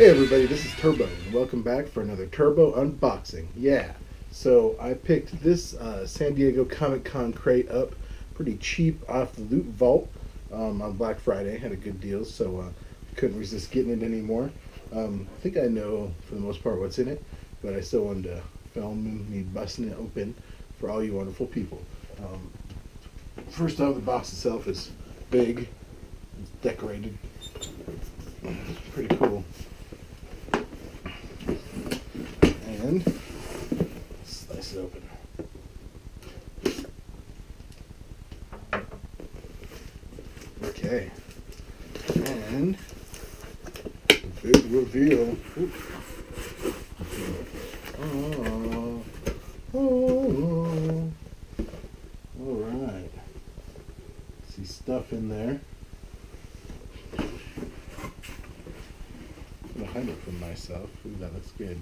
Hey everybody, this is Turbo, and welcome back for another Turbo unboxing. Yeah, so I picked this San Diego Comic Con crate up pretty cheap off the Loot Vault on Black Friday. Had a good deal, so couldn't resist getting it anymore. I think I know for the most part what's in it, but I still wanted to film me busting it open for all you wonderful people. First off, the box itself is big, it's decorated, it's pretty cool. And slice it open. Okay. And the big reveal. Oh. Alright. See stuff in there. I'm gonna hide it from myself. Ooh, that looks good.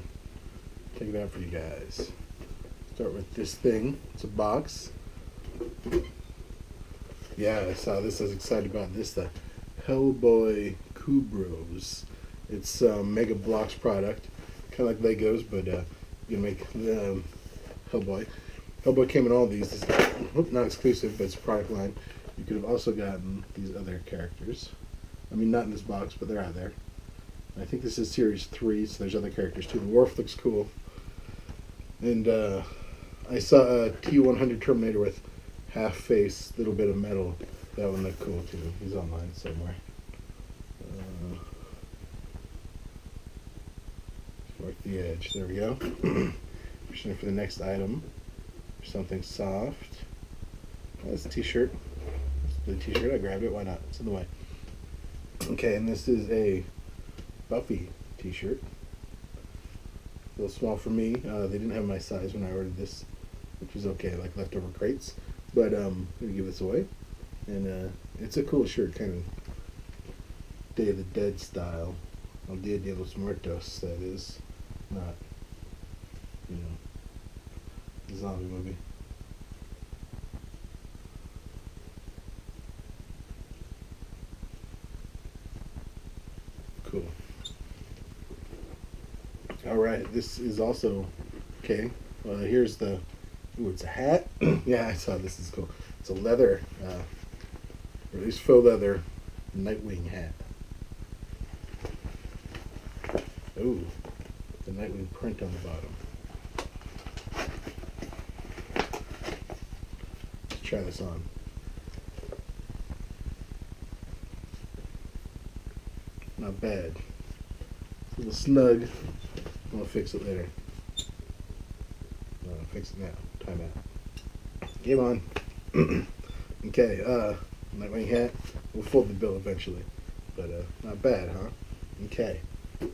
Take it out for you guys. Start with this thing. It's a box. Yeah, I saw this. I was excited about this. The Hellboy Kubros. It's Mega Blocks product. Kind of like Legos, but you can make the Hellboy. Hellboy came in all these. This is not exclusive, but it's a product line. You could have also gotten these other characters. I mean, not in this box, but they're out there. I think this is series 3, so there's other characters too. The Worf looks cool. And I saw a T-100 Terminator with half face, little bit of metal. That one looked cool too. He's online somewhere. Work the edge. There we go. Pushing for the next item. Something soft. Oh, that's a t-shirt. It's a t-shirt. I grabbed it. Why not? It's in the way. Okay, and this is a Buffy t-shirt. A little small for me. They didn't have my size when I ordered this, which was okay, like leftover crates. But I'm gonna give this away. And it's a cool shirt, kind of Day of the Dead style. El Dia de los Muertos, that is. Not, you know, the zombie movie. Cool. Alright, this is also okay. Here's the, ooh, it's a hat. Yeah, I saw this is cool. It's a leather, or at least faux leather Nightwing hat. Ooh, the Nightwing print on the bottom. Let's try this on. Not bad. It's a little snug. I'll fix it later. No, I'll fix it now. Time out. Game on. Okay, Nightwing hat. We'll fold the bill eventually. But not bad, huh? Okay.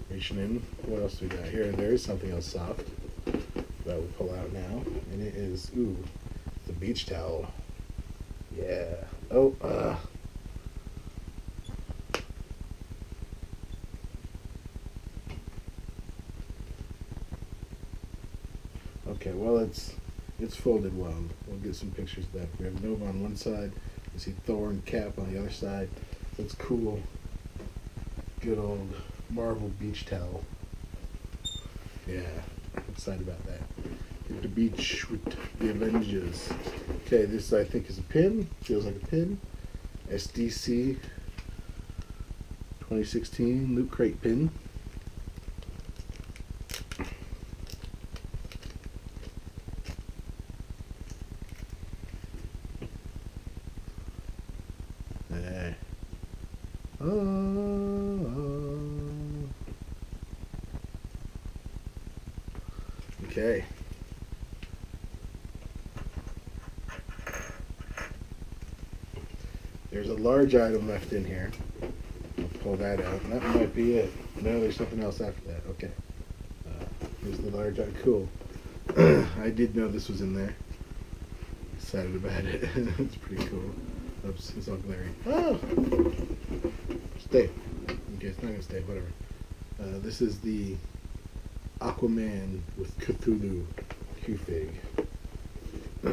Reaching in. What else do we got here? There is something else soft that we'll pull out now. And it is, ooh, the beach towel. Yeah. Oh, okay, well, it's folded well. We'll get some pictures of that. We have Nova on one side. You see Thor and Cap on the other side. That's cool. Good old Marvel beach towel. Yeah, I'm excited about that. Hit the beach with the Avengers. Okay, this I think is a pin. Feels like a pin. SDCC 2016 Loot Crate pin. There. Okay. There's a large item left in here. I'll pull that out. And that might be it. No, there's something else after that. Okay. Here's the large item. Cool. I did know this was in there. Excited about it. It's pretty cool. Oops, it's all glary. Oh! Stay. Okay, it's not gonna stay. Whatever. This is the Aquaman with Cthulhu Q-Fig. I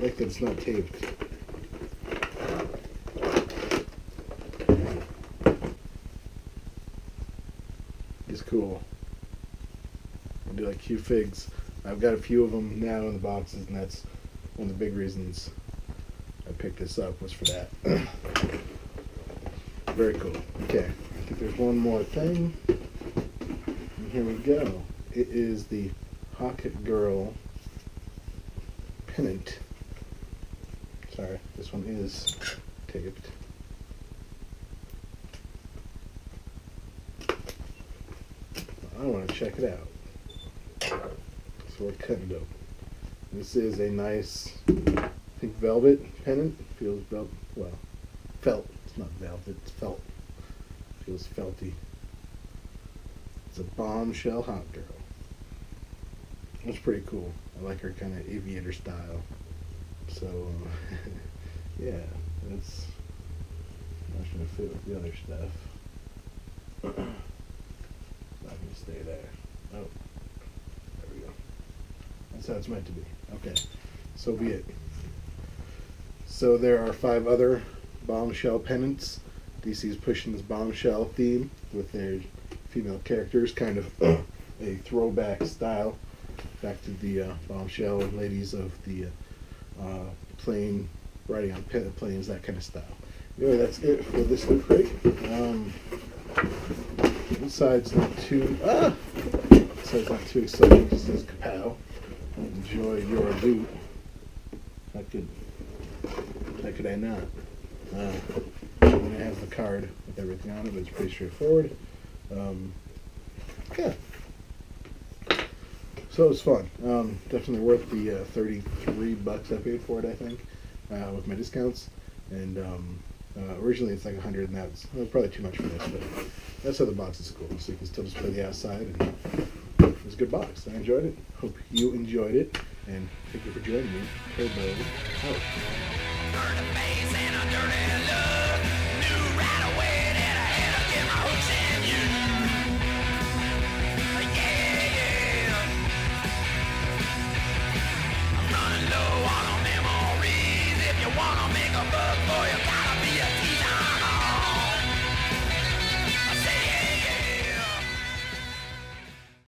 like that it's not taped. He's cool. I do like cute figs. I've got a few of them now in the boxes, and that's one of the big reasons I picked this up, was for that. Very cool. Okay, I think there's one more thing. And here we go. It is the Hawk Girl pennant. Sorry, this one is taped. I want to check it out. So we're cutting it open. This is a nice, I think, velvet pennant. Feels felt. It's not velvet, it's felt. Feels felty. It's a bombshell hot girl. That's pretty cool. I like her kind of aviator style. So, yeah, that's not going to fit with the other stuff. Not going to stay there. Oh, there we go. That's how it's meant to be. Okay, so be it. So there are 5 other bombshell pennants. DC's pushing this bombshell theme with their female characters, kind of a throwback style back to the bombshell ladies of the plane, riding on planes, that kind of style. Anyway, that's it for this Loot Crate. This side's not too exciting. It says kapow. Enjoy your loot. How could I not? And it has the card with everything on it, but it's pretty straightforward. Yeah. So it was fun. Definitely worth the $33 I paid for it, I think, with my discounts. And originally it's like $100, and that's probably too much for this, but that's how the box is cool. So you can still just play the outside, and it was a good box. I enjoyed it. Hope you enjoyed it, and thank you for joining me. Hellboy out. Dirty face and a dirty look. Knew right away that I had to get my hooks in you. Yeah. I'm running low on memories. If you wanna make a buck for your